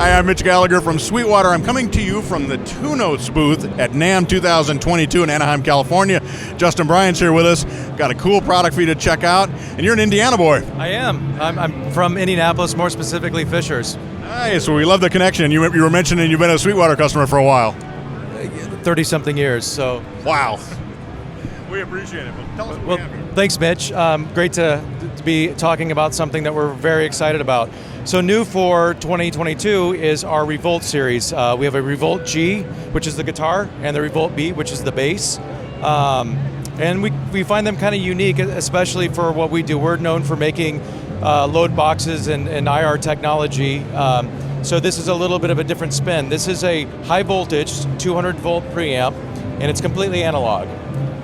Hi, I'm Mitch Gallagher from Sweetwater. I'm coming to you from the 2 Notes booth at NAMM 2022 in Anaheim, California. Justin Bryant's here with us. Got a cool product for you to check out, and you're an Indiana boy. I am. I'm from Indianapolis, more specifically Fishers. Nice. Well, we love the connection. You were mentioning you've been a Sweetwater customer for a while. 30-something years, so. Wow. We appreciate it. Well, tell us what we have here. Thanks, Mitch. Great to be talking about something that we're very excited about. So new for 2022 is our ReVolt series. We have a ReVolt G, which is the guitar, and the ReVolt B, which is the bass. And we find them kind of unique, especially for what we do. We're known for making load boxes and IR technology. So this is a little bit of a different spin. This is a high voltage, 200 volt preamp, and it's completely analog.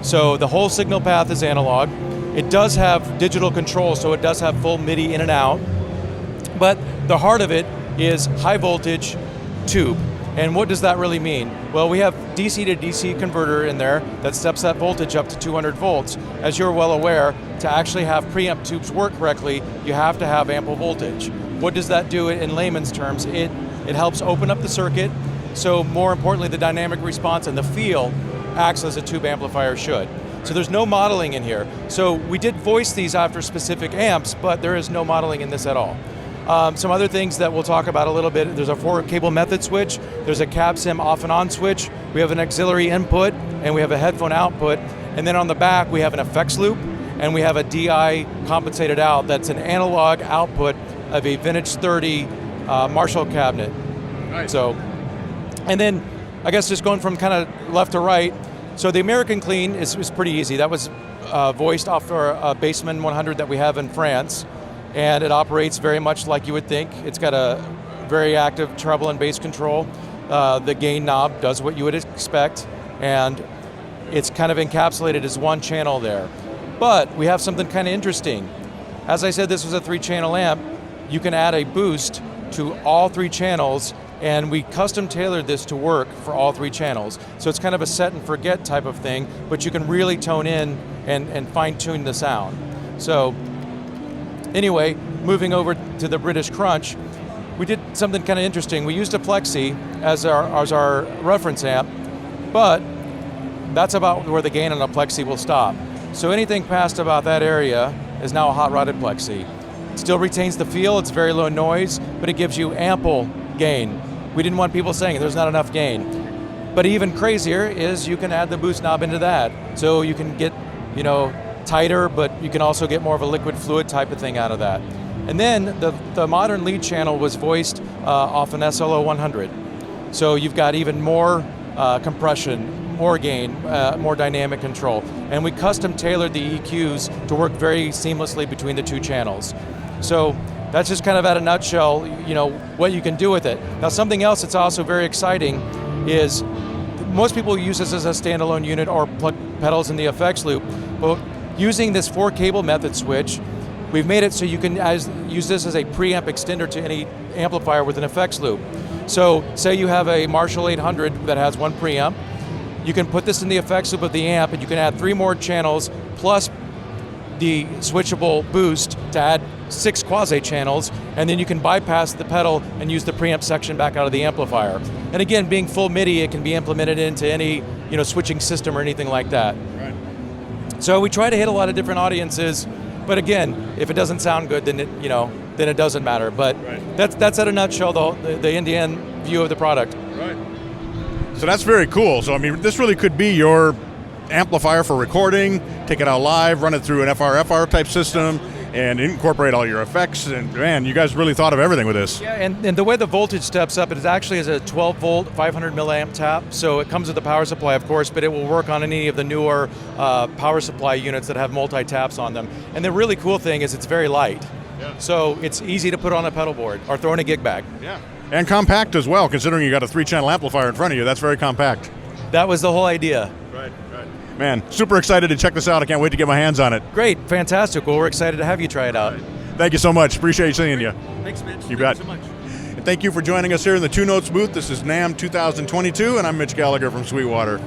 So the whole signal path is analog. It does have digital control, so it does have full MIDI in and out. But the heart of it is high voltage tube. And what does that really mean? Well, we have DC to DC converter in there that steps that voltage up to 200 volts. As you're well aware, to actually have preamp tubes work correctly, you have to have ample voltage. What does that do in layman's terms? It helps open up the circuit, so more importantly, the dynamic response and the feel acts as a tube amplifier should. So there's no modeling in here. So we did voice these after specific amps, but there is no modeling in this at all. Some other things that we'll talk about a little bit, there's a 4-cable method switch, there's a cab sim off and on switch, we have an auxiliary input, and we have a headphone output, and then on the back we have an effects loop, and we have a DI compensated out that's an analog output of a vintage 30 Marshall cabinet. Nice. So, and then I guess just going from kind of left to right, so the American Clean is pretty easy. That was voiced off our Bassman 100 that we have in France. And it operates very much like you would think. It's got a very active treble and bass control. The gain knob does what you would expect, and it's kind of encapsulated as one channel there. But we have something kind of interesting. As I said, this was a 3-channel amp. You can add a boost to all 3 channels, and we custom tailored this to work for all 3 channels. So it's kind of a set and forget type of thing, but you can really tone in and fine tune the sound. So, anyway, moving over to the British Crunch, we did something kind of interesting. We used a Plexi as our reference amp, but that's about where the gain on a Plexi will stop. So anything past about that area is now a hot-rodded Plexi. It still retains the feel, it's very low noise, but it gives you ample gain. We didn't want people saying there's not enough gain. But even crazier is you can add the boost knob into that. So you can get, tighter, but you can also get more of a liquid fluid type of thing out of that. And then the modern lead channel was voiced off an SLO 100. So you've got even more compression, more gain, more dynamic control. And we custom tailored the EQs to work very seamlessly between the 2 channels. So that's just kind of at a nutshell, what you can do with it. Now something else that's also very exciting is most people use this as a standalone unit or plug pedals in the effects loop. But using this 4-cable method switch, we've made it so you can use this as a preamp extender to any amplifier with an effects loop. So say you have a Marshall 800 that has 1 preamp, you can put this in the effects loop of the amp and you can add 3 more channels plus the switchable boost to add 6 quasi channels, and then you can bypass the pedal and use the preamp section back out of the amplifier. And again, being full MIDI, it can be implemented into any switching system or anything like that. Right. So we try to hit a lot of different audiences, but again, if it doesn't sound good, then it doesn't matter. But right. That's at a nutshell the Indian view of the product. Right. So that's very cool. So I mean, this really could be your amplifier for recording. Take it out live, run it through an FR type system, and incorporate all your effects. And man, you guys really thought of everything with this. Yeah, and the way the voltage steps up, it is actually as a 12 volt, 500 milliamp tap. So it comes with a power supply, of course, but it will work on any of the newer power supply units that have multi-taps on them. And the really cool thing is it's very light. Yeah. So it's easy to put on a pedal board or throw in a gig bag. Yeah, and compact as well, considering you got a 3-channel amplifier in front of you. That's very compact. That was the whole idea. Right. Man, super excited to check this out. I can't wait to get my hands on it. Great, fantastic. Well, we're excited to have you try it out. Right. Thank you so much. Appreciate seeing you. Thanks, Mitch. You bet. Thank you so much. And thank you for joining us here in the 2 Notes booth. This is NAMM 2022, and I'm Mitch Gallagher from Sweetwater.